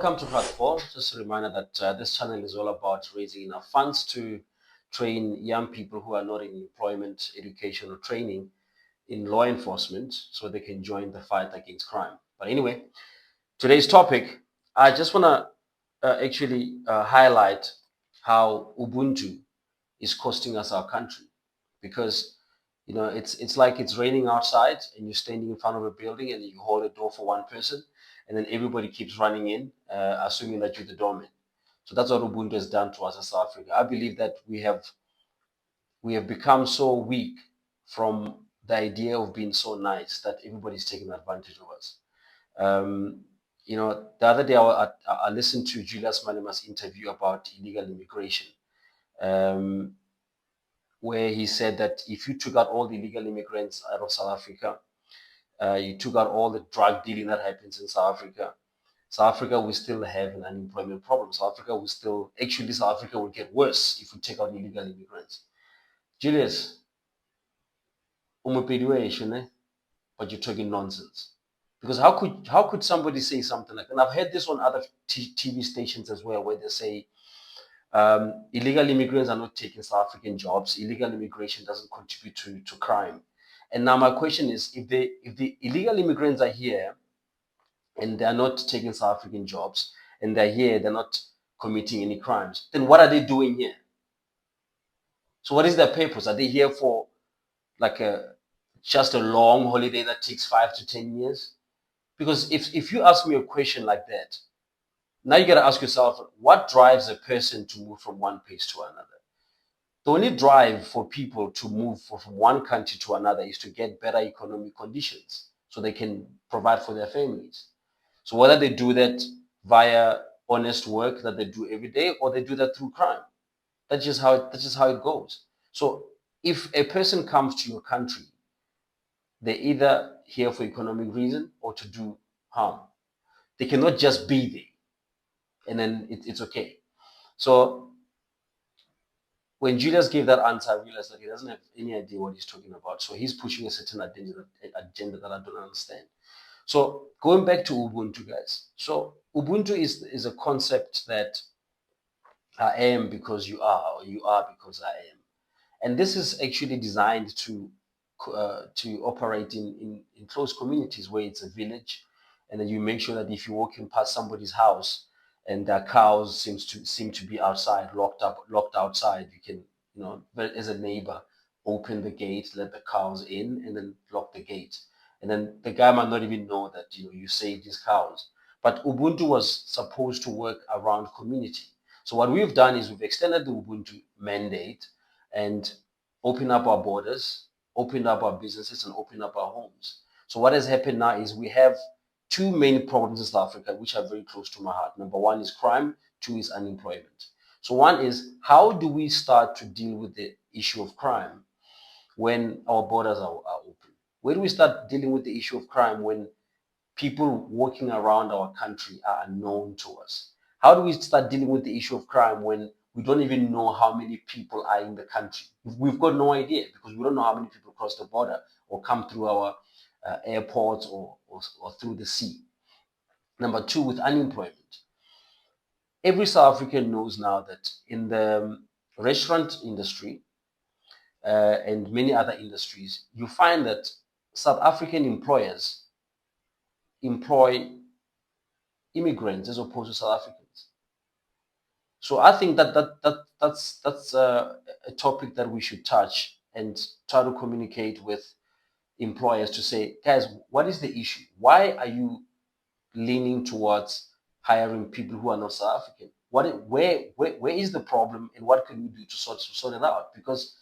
Welcome to Part 4. Just a reminder that this channel is all about raising enough funds to train young people who are not in employment, education, or training in law enforcement so they can join the fight against crime. But anyway, today's topic, I just want to actually highlight how Ubuntu is costing us our country, because it's like it's raining outside and you're standing in front of a building and you hold a door for one person and then everybody keeps running in, assuming that you're the doorman. So that's what Ubuntu has done to us in South Africa. I believe that we have become so weak from the idea of being so nice that everybody's taking advantage of us. um, the other day I listened to Julius Malema's interview about illegal immigration, um, where he said that if you took out all the illegal immigrants out of South Africa, you took out all the drug dealing that happens in South Africa will still have an unemployment problem. South Africa will get worse if we take out illegal immigrants. Julius, but you're talking nonsense. Because how could somebody say something like that? And I've heard this on other TV stations as well, where they say illegal immigrants are not taking South African jobs. Illegal immigration doesn't contribute to crime. And now my question is, if the illegal immigrants are here and they're not taking South African jobs and they're here, they're not committing any crimes, then what are they doing here? So what is their purpose? Are they here for like just a long holiday that takes 5 to 10 years? Because if you ask me a question like that, now you got to ask yourself, what drives a person to move from one place to another? The only drive for people to move from one country to another is to get better economic conditions so they can provide for their families. So whether they do that via honest work that they do every day, or they do that through crime, that's just how it goes. So if a person comes to your country, they're either here for economic reason or to do harm. They cannot just be there and then it's okay. So when Julius gave that answer, I realized that he doesn't have any idea what he's talking about. So he's pushing a certain agenda that I don't understand. So going back to Ubuntu, guys. So Ubuntu is a concept that I am because you are, or you are because I am. And this is actually designed to operate in close communities where it's a village, and then you make sure that if you're walking past somebody's house and their cows seem to be outside, locked outside, you can, but as a neighbor, open the gate, let the cows in, and then lock the gate. And then the guy might not even know that you saved his cows. But Ubuntu was supposed to work around community. So what we've done is we've extended the Ubuntu mandate and open up our borders, open up our businesses, and open up our homes. So what has happened now is we have two main problems in South Africa, which are very close to my heart. Number one is crime, two is unemployment. So one is, how do we start to deal with the issue of crime when our borders are open? Where do we start dealing with the issue of crime when people walking around our country are unknown to us? How do we start dealing with the issue of crime when we don't even know how many people are in the country? We've got no idea because we don't know how many people cross the border or come through our airports or through the sea. Number two, with unemployment. Every South African knows now that in the restaurant industry and many other industries, you find that South African employers employ immigrants as opposed to South Africans. So I think that's a topic that we should touch and try to communicate with employers to say, guys, what is the issue? Why are you leaning towards hiring people who are not South African? Where is the problem, and what can we do to sort it out? Because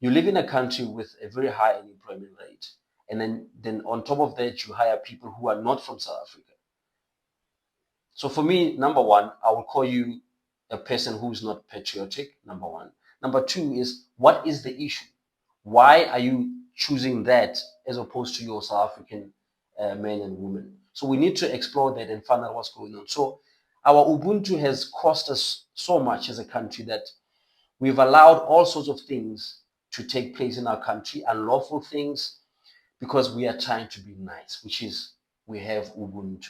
you live in a country with a very high unemployment rate, and then on top of that, you hire people who are not from South Africa. So for me, number one, I will call you a person who is not patriotic, number one. Number two is, what is the issue? Why are you choosing that as opposed to your South African men and women? So we need to explore that and find out what's going on. So our Ubuntu has cost us so much as a country that we've allowed all sorts of things to take place in our country, unlawful things, because we are trying to be nice, which is we have Ubuntu.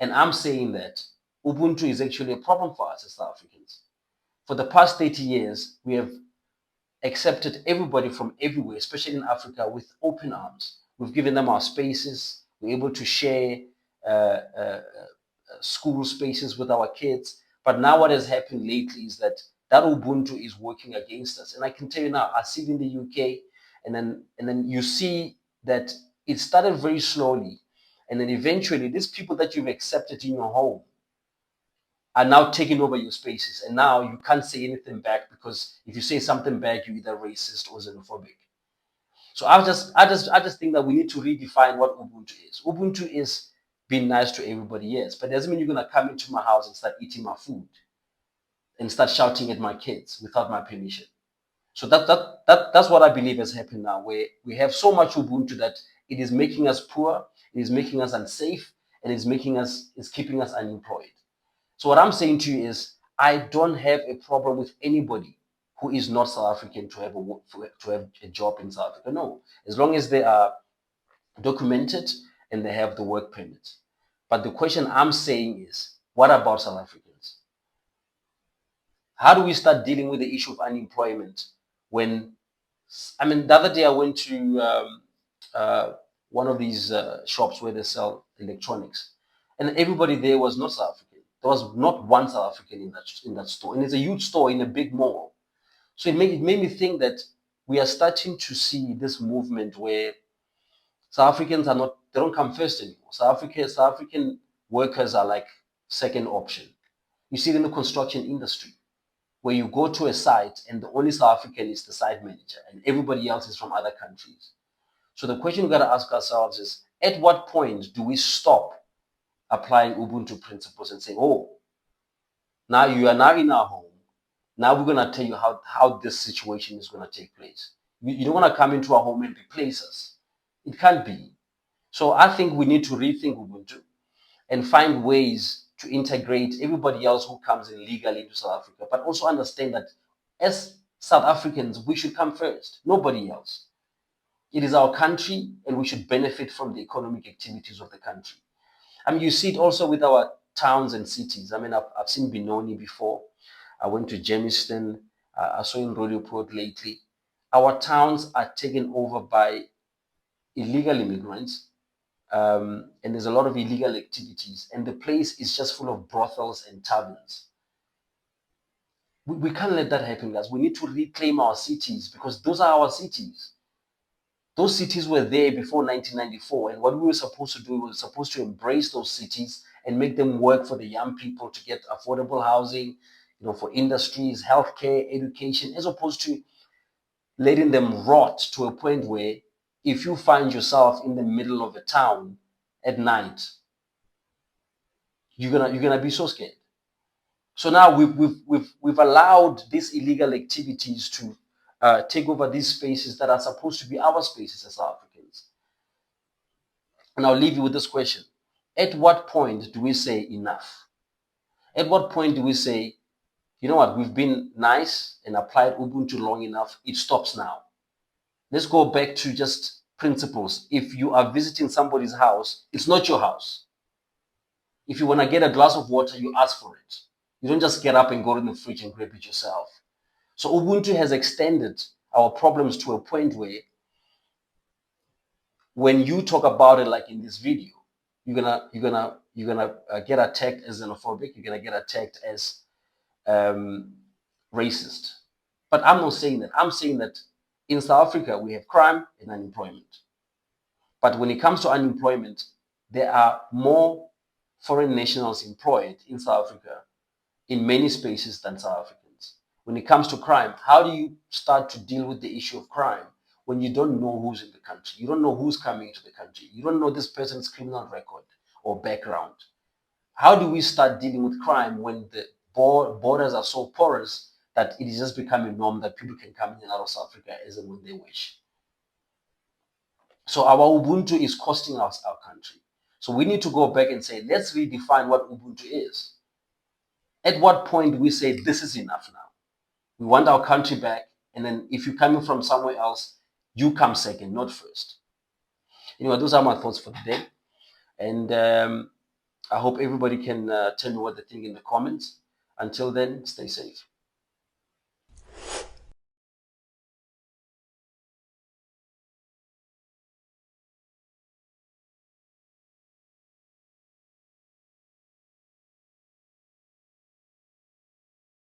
And I'm saying that Ubuntu is actually a problem for us as South Africans. For the past 30 years, we have accepted everybody from everywhere, especially in Africa, with open arms. We've given them our spaces. We're able to share school spaces with our kids. But now what has happened lately is that Ubuntu is working against us. And I can tell you now, I see it in the UK, and then you see that it started very slowly. And then eventually, these people that you've accepted in your home are now taking over your spaces. And now you can't say anything back, because if you say something back, you're either racist or xenophobic. So I just think that we need to redefine what Ubuntu is. Ubuntu is being nice to everybody, yes, but it doesn't mean you're gonna come into my house and start eating my food and start shouting at my kids without my permission. So that's what I believe has happened now, where we have so much Ubuntu that it is making us poor, it is making us unsafe, and it's keeping us unemployed. So what I'm saying to you is, I don't have a problem with anybody who is not South African to have a job in South Africa. No, as long as they are documented and they have the work permit. But the question I'm saying is, what about South Africans? How do we start dealing with the issue of unemployment when, I mean, the other day I went to one of these shops where they sell electronics, and everybody there was not South African. There was not one South African in that store, and it's a huge store in a big mall. So it made me think that we are starting to see this movement where South Africans are not, they don't come first anymore. South African workers are like second option. You see it in the construction industry, where you go to a site and the only South African is the site manager and everybody else is from other countries. So the question we've got to ask ourselves is, at what point do we stop applying Ubuntu principles and say, oh, now you are now in our home. Now we're going to tell you how this situation is going to take place. You don't want to come into our home and replace us. It can't be. So I think we need to rethink Ubuntu and find ways to integrate everybody else who comes in legally into South Africa, but also understand that as South Africans, we should come first, nobody else. It is our country, and we should benefit from the economic activities of the country. I mean, you see it also with our towns and cities. I mean, I've seen Benoni before. I went to Germiston. I saw in Roodepoort lately. Our towns are taken over by illegal immigrants, and there's a lot of illegal activities, and the place is just full of brothels and taverns. We can't let that happen, guys. We need to reclaim our cities, because those are our cities. Those cities were there before 1994, and what we were supposed to do, we were supposed to embrace those cities and make them work for the young people to get affordable housing, for industries, healthcare, education, as opposed to letting them rot to a point where if you find yourself in the middle of a town at night, you're gonna be so scared. So now we've allowed these illegal activities to take over these spaces that are supposed to be our spaces as South Africans. And I'll leave you with this question: at what point do we say enough? At what point do we say, you know what, we've been nice and applied Ubuntu long enough, it stops now? Let's go back to just principles. If you are visiting somebody's house, it's not your house. If you want to get a glass of water, you ask for it. You don't just get up and go to the fridge and grab it yourself. So Ubuntu has extended our problems to a point where when you talk about it, like in this video, you're gonna get attacked as xenophobic. You're gonna get attacked as racist. But I'm not saying that. I'm saying that in South Africa we have crime and unemployment. But when it comes to unemployment, there are more foreign nationals employed in South Africa in many spaces than South Africans. When it comes to crime, how do you start to deal with the issue of crime when you don't know who's in the country? You don't know who's coming into the country. You don't know this person's criminal record or background. How do we start dealing with crime when the borders are so porous that it is just becoming a norm that people can come in and out of South Africa as and when they wish? So our Ubuntu is costing us our country. So we need to go back and say, let's redefine what Ubuntu is. At what point do we say this is enough now? We want our country back, and then if you're coming from somewhere else, you come second, not first. Those are my thoughts for today. And I hope everybody can tell me what they think in the comments. Until then, stay safe.